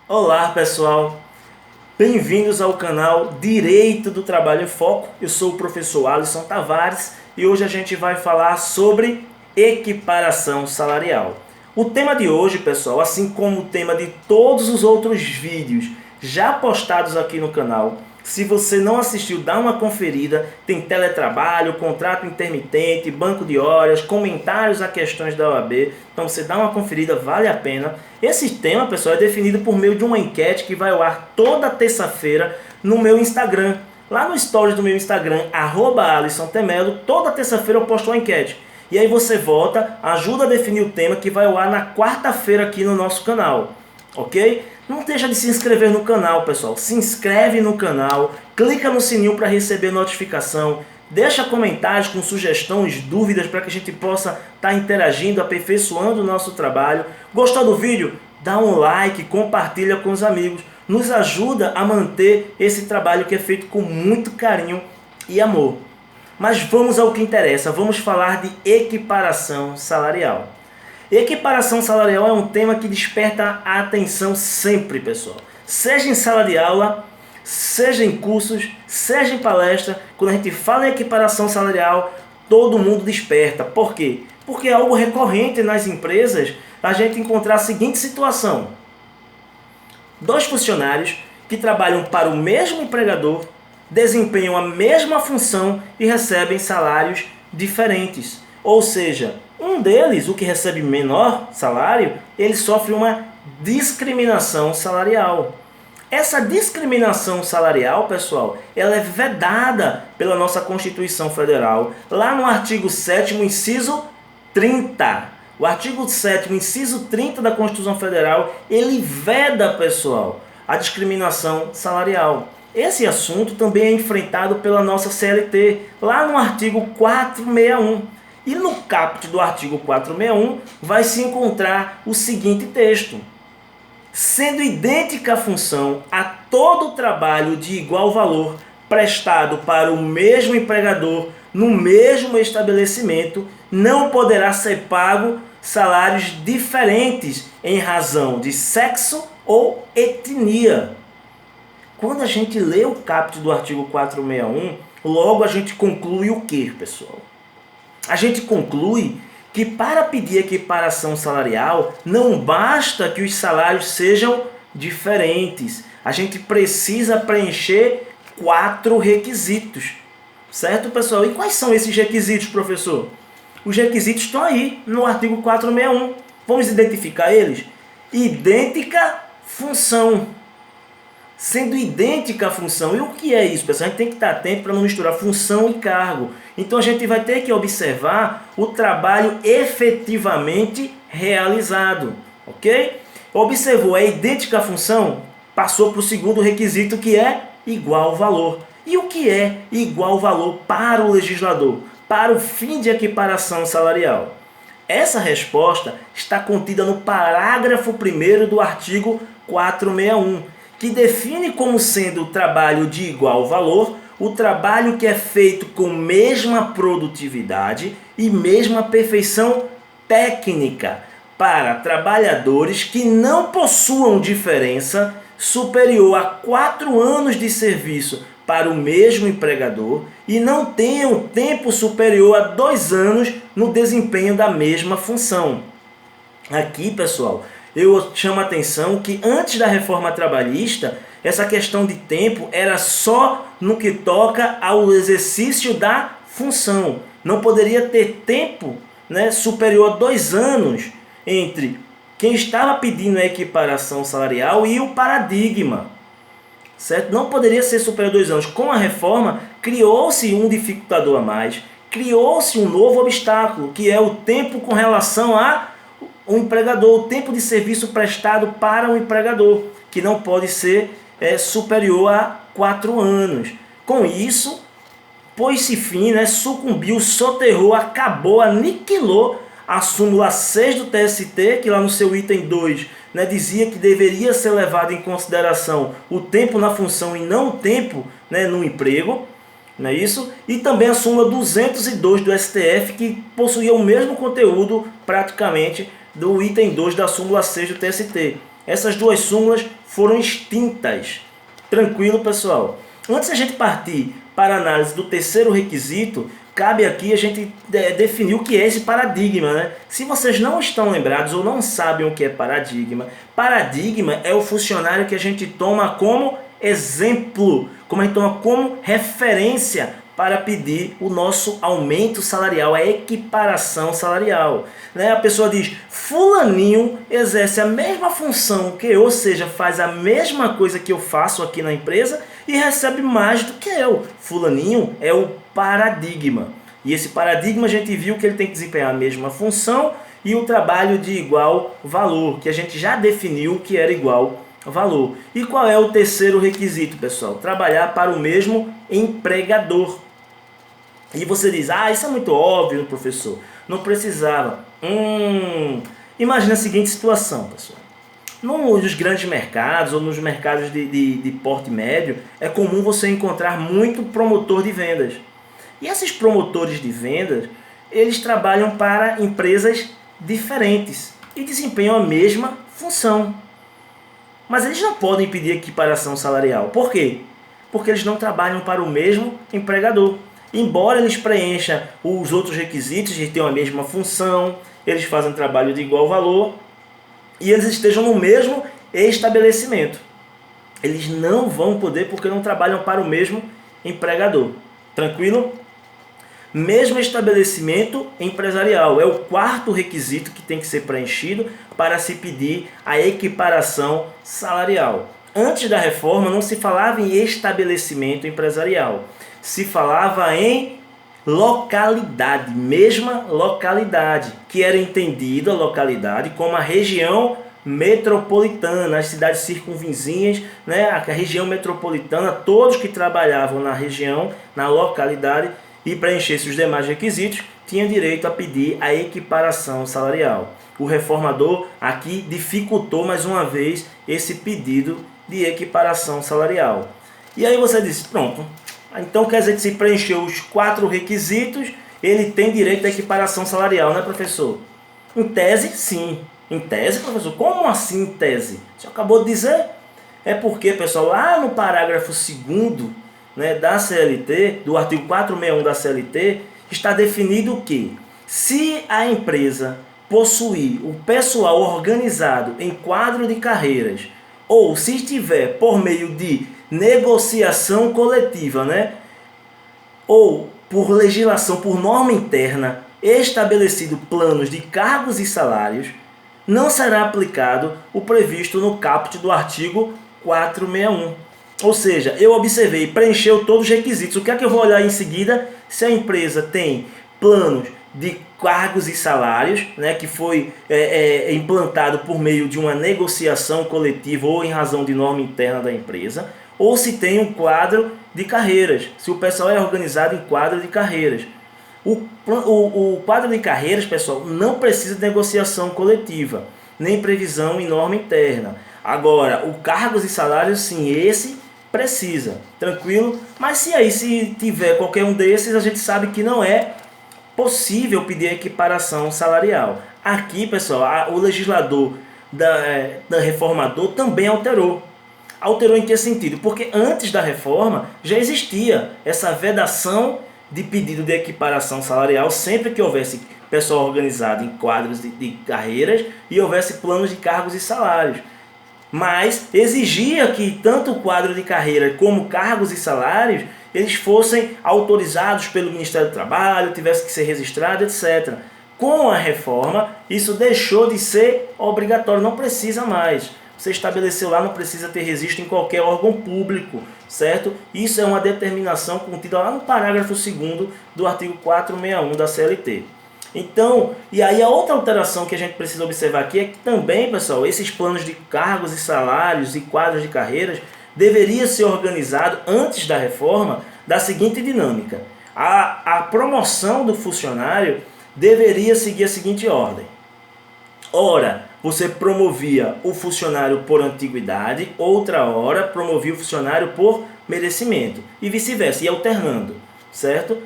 Olá pessoal, bem-vindos ao canal Direito do Trabalho em Foco. Eu sou o professor Alisson Tavares e hoje a gente vai falar sobre equiparação salarial. O tema de hoje, pessoal, assim como o tema de todos os outros vídeos já postados aqui no canal, se você não assistiu, dá uma conferida. Tem teletrabalho, contrato intermitente, banco de horas, comentários a questões da OAB. Então você dá uma conferida, vale a pena. Esse tema, pessoal, é definido por meio de uma enquete que vai ao ar toda terça-feira no meu Instagram. Lá no stories do meu Instagram, @AlissonTemelo, toda terça-feira eu posto uma enquete. E aí você vota, ajuda a definir o tema que vai ao ar na quarta-feira aqui no nosso canal. Ok? Não deixa de se inscrever no canal, pessoal. Se inscreve no canal, clica no sininho para receber notificação, deixa comentários com sugestões, dúvidas para que a gente possa estar interagindo, aperfeiçoando o nosso trabalho. Gostou do vídeo? Dá um like, compartilha com os amigos. Nos ajuda a manter esse trabalho que é feito com muito carinho e amor. Mas vamos ao que interessa, vamos falar de equiparação salarial. Equiparação salarial é um tema que desperta a atenção sempre, pessoal. Seja em sala de aula, seja em cursos, seja em palestra, quando a gente fala em equiparação salarial, todo mundo desperta. Por quê? Porque é algo recorrente nas empresas a gente encontrar a seguinte situação. Dois funcionários que trabalham para o mesmo empregador, desempenham a mesma função e recebem salários diferentes. Ou seja, um deles, o que recebe menor salário, ele sofre uma discriminação salarial. Essa discriminação salarial, pessoal, ela é vedada pela nossa Constituição Federal, lá no artigo 7º, inciso 30. O artigo 7º, inciso 30 da Constituição Federal, ele veda, pessoal, a discriminação salarial. Esse assunto também é enfrentado pela nossa CLT, lá no artigo 461. E no caput do artigo 461 vai se encontrar o seguinte texto: sendo idêntica a função a todo trabalho de igual valor prestado para o mesmo empregador no mesmo estabelecimento, não poderá ser pago salários diferentes em razão de sexo ou etnia. Quando a gente lê o caput do artigo 461, logo a gente conclui o que, pessoal? A gente conclui que para pedir equiparação salarial, não basta que os salários sejam diferentes. A gente precisa preencher 4 requisitos. Certo, pessoal? E quais são esses requisitos, professor? Os requisitos estão aí no artigo 461. Vamos identificar eles? Idêntica função. Sendo idêntica a função. E o que é isso, pessoal? A gente tem que estar atento para não misturar função e cargo. Então a gente vai ter que observar o trabalho efetivamente realizado. Ok? Observou, é idêntica a função? Passou para o segundo requisito, que é igual valor. E o que é igual valor para o legislador? Para o fim de equiparação salarial? Essa resposta está contida no parágrafo 1º do artigo 461. Que define como sendo o trabalho de igual valor o trabalho que é feito com mesma produtividade e mesma perfeição técnica para trabalhadores que não possuam diferença superior a 4 anos de serviço para o mesmo empregador e não tenham tempo superior a 2 anos no desempenho da mesma função. Aqui, pessoal, eu chamo a atenção que antes da reforma trabalhista, essa questão de tempo era só no que toca ao exercício da função. Não poderia ter tempo, superior a 2 anos entre quem estava pedindo a equiparação salarial e o paradigma. Certo? Não poderia ser superior a 2 anos. Com a reforma, criou-se um dificultador a mais, criou-se um novo obstáculo, que é o tempo com relação a o empregador, o tempo de serviço prestado para o empregador, que não pode ser superior a 4 anos. Com isso, pôs-se fim, sucumbiu, soterrou, acabou, aniquilou a súmula 6 do TST, que lá no seu item 2 dizia que deveria ser levado em consideração o tempo na função e não o tempo no emprego. Não é isso? E também a súmula 202 do STF, que possuía o mesmo conteúdo praticamente do item 2 da súmula 6 do TST. Essas duas súmulas foram extintas. Tranquilo, pessoal? Antes da gente partir para a análise do terceiro requisito, cabe aqui a gente definir o que é esse paradigma, né? Se vocês não estão lembrados ou não sabem o que é paradigma, paradigma é o funcionário que a gente toma como exemplo, como a gente toma como referência para pedir o nosso aumento salarial, a equiparação salarial. Né? A pessoa diz, fulaninho exerce a mesma função que eu, ou seja, faz a mesma coisa que eu faço aqui na empresa e recebe mais do que eu. Fulaninho é o paradigma. E esse paradigma a gente viu que ele tem que desempenhar a mesma função e o trabalho de igual valor, que a gente já definiu que era igual valor. E qual é o terceiro requisito, pessoal? Trabalhar para o mesmo empregador. E você diz, isso é muito óbvio, professor, não precisava. Imagina a seguinte situação, pessoal. Nos grandes mercados ou nos mercados de porte médio, é comum você encontrar muito promotor de vendas. E esses promotores de vendas, eles trabalham para empresas diferentes e desempenham a mesma função. Mas eles não podem pedir equiparação salarial. Por quê? Porque eles não trabalham para o mesmo empregador. Embora eles preencham os outros requisitos de ter a mesma função, eles fazem trabalho de igual valor e eles estejam no mesmo estabelecimento. Eles não vão poder porque não trabalham para o mesmo empregador. Tranquilo? Mesmo estabelecimento empresarial. É o quarto requisito que tem que ser preenchido para se pedir a equiparação salarial. Antes da reforma não se falava em estabelecimento empresarial. Se falava em localidade, mesma localidade, que era entendida a localidade como a região metropolitana, as cidades circunvizinhas, né, a região metropolitana, todos que trabalhavam na região, na localidade e preenchessem os demais requisitos, tinham direito a pedir a equiparação salarial. O reformador aqui dificultou mais uma vez esse pedido de equiparação salarial. E aí você disse, pronto, então quer dizer que se preencheu os 4 requisitos, ele tem direito à equiparação salarial, né, professor? Em tese, sim. Em tese, professor? Como assim em tese? Você acabou de dizer? É porque, pessoal, lá no parágrafo 2º, né, da CLT, do artigo 461 da CLT, está definido que se a empresa possuir o pessoal organizado em quadro de carreiras ou se estiver por meio de negociação coletiva, né, ou por legislação, por norma interna, estabelecido planos de cargos e salários, não será aplicado o previsto no caput do artigo 461. Ou seja, eu observei, preencheu todos os requisitos. O que é que eu vou olhar em seguida? Se a empresa tem planos de cargos e salários, né, que foi implantado por meio de uma negociação coletiva ou em razão de norma interna da empresa, ou se tem um quadro de carreiras, se o pessoal é organizado em quadro de carreiras. O quadro de carreiras, pessoal, não precisa de negociação coletiva, nem previsão em norma interna. Agora, o cargos e salários, sim, esse precisa, tranquilo? Mas se tiver qualquer um desses, a gente sabe que não é possível pedir equiparação salarial. Aqui, pessoal, o legislador da reformador também alterou. Alterou em que sentido? Porque antes da reforma já existia essa vedação de pedido de equiparação salarial sempre que houvesse pessoal organizado em quadros de carreiras e houvesse planos de cargos e salários. Mas exigia que tanto o quadro de carreira como cargos e salários eles fossem autorizados pelo Ministério do Trabalho, tivesse que ser registrado, etc. Com a reforma, isso deixou de ser obrigatório, não precisa mais. Você estabeleceu lá, não precisa ter registro em qualquer órgão público, certo? Isso é uma determinação contida lá no parágrafo 2º do artigo 461 da CLT. Então, e aí a outra alteração que a gente precisa observar aqui é que também, pessoal, esses planos de cargos e salários e quadros de carreiras deveria ser organizado antes da reforma da seguinte dinâmica. A promoção do funcionário deveria seguir a seguinte ordem. Ora, você promovia o funcionário por antiguidade, outra hora promovia o funcionário por merecimento e vice-versa, ia alternando, certo?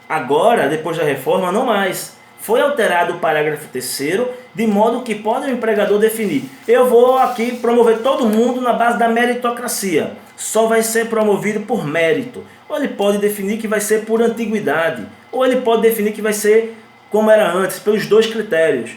Agora, depois da reforma, não mais. Foi alterado o parágrafo 3º de modo que pode o empregador definir: eu vou aqui promover todo mundo na base da meritocracia, só vai ser promovido por mérito. Ou ele pode definir que vai ser por antiguidade, ou ele pode definir que vai ser como era antes, pelos dois critérios.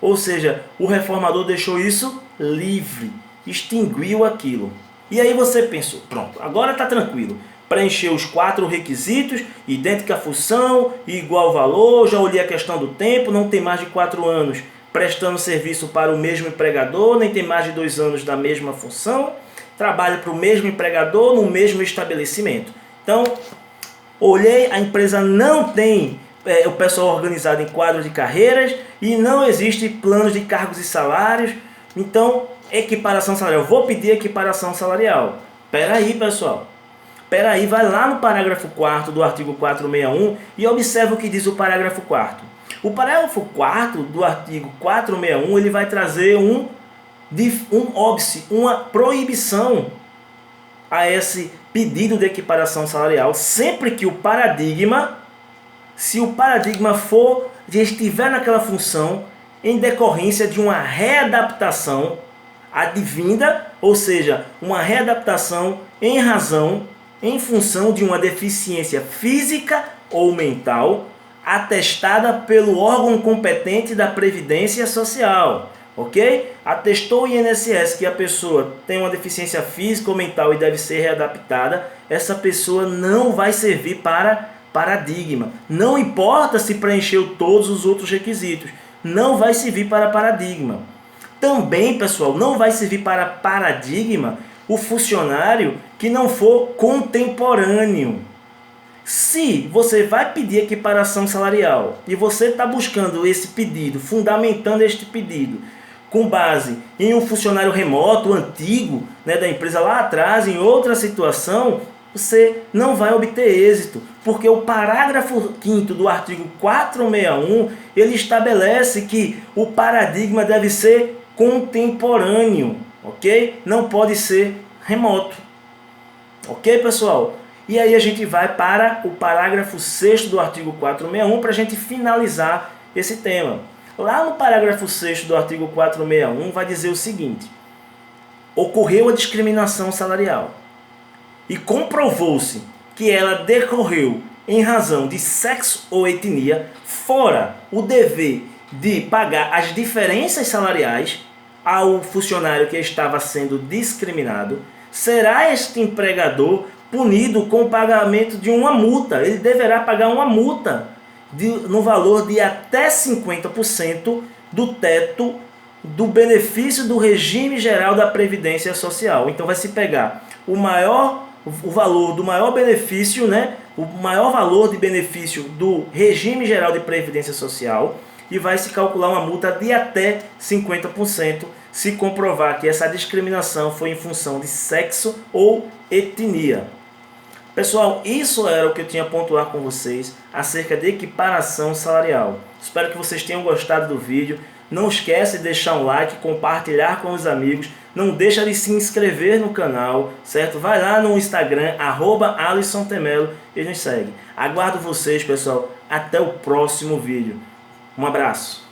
Ou seja, o reformador deixou isso livre, extinguiu aquilo. E aí você pensou: pronto, agora está tranquilo. Preencheu os 4 requisitos, idêntica função, igual valor, já olhei a questão do tempo, não tem mais de 4 anos prestando serviço para o mesmo empregador, nem tem mais de 2 anos da mesma função, trabalha para o mesmo empregador no mesmo estabelecimento. Então, olhei, a empresa não tem o pessoal organizado em quadros de carreiras e não existe planos de cargos e salários. Então, equiparação salarial. Vou pedir equiparação salarial. Espera aí, pessoal. Espera aí, vai lá no parágrafo 4º do artigo 461 e observa o que diz o parágrafo 4º. O parágrafo 4º do artigo 461, ele vai trazer um óbice, uma proibição a esse pedido de equiparação salarial, sempre que o paradigma, se o paradigma estiver naquela função em decorrência de uma readaptação advinda, ou seja, uma readaptação em função de uma deficiência física ou mental atestada pelo órgão competente da Previdência Social. Ok? Atestou o INSS que a pessoa tem uma deficiência física ou mental e deve ser readaptada, essa pessoa não vai servir para paradigma. Não importa se preencheu todos os outros requisitos, não vai servir para paradigma. Também, pessoal, não vai servir para paradigma o funcionário que não for contemporâneo. Se você vai pedir equiparação salarial e você está buscando esse pedido, fundamentando este pedido, com base em um funcionário remoto, antigo, da empresa lá atrás, em outra situação, você não vai obter êxito, porque o parágrafo 5º do artigo 461, ele estabelece que o paradigma deve ser contemporâneo, ok? Não pode ser remoto, ok, pessoal? E aí a gente vai para o parágrafo 6º do artigo 461 para a gente finalizar esse tema. Lá no parágrafo 6º do artigo 461 vai dizer o seguinte: ocorreu a discriminação salarial e comprovou-se que ela decorreu em razão de sexo ou etnia, fora o dever de pagar as diferenças salariais ao funcionário que estava sendo discriminado, será este empregador punido com o pagamento de uma multa. Ele deverá pagar uma multa no valor de até 50% do teto do benefício do regime geral da Previdência Social. Então vai se pegar o valor do maior benefício, o maior valor de benefício do regime geral de Previdência Social, e vai se calcular uma multa de até 50% se comprovar que essa discriminação foi em função de sexo ou etnia. Pessoal, isso era o que eu tinha a pontuar com vocês acerca de equiparação salarial. Espero que vocês tenham gostado do vídeo. Não esquece de deixar um like, compartilhar com os amigos. Não deixa de se inscrever no canal, certo? Vai lá no Instagram, @AlissonTemelo, e nos segue. Aguardo vocês, pessoal. Até o próximo vídeo. Um abraço.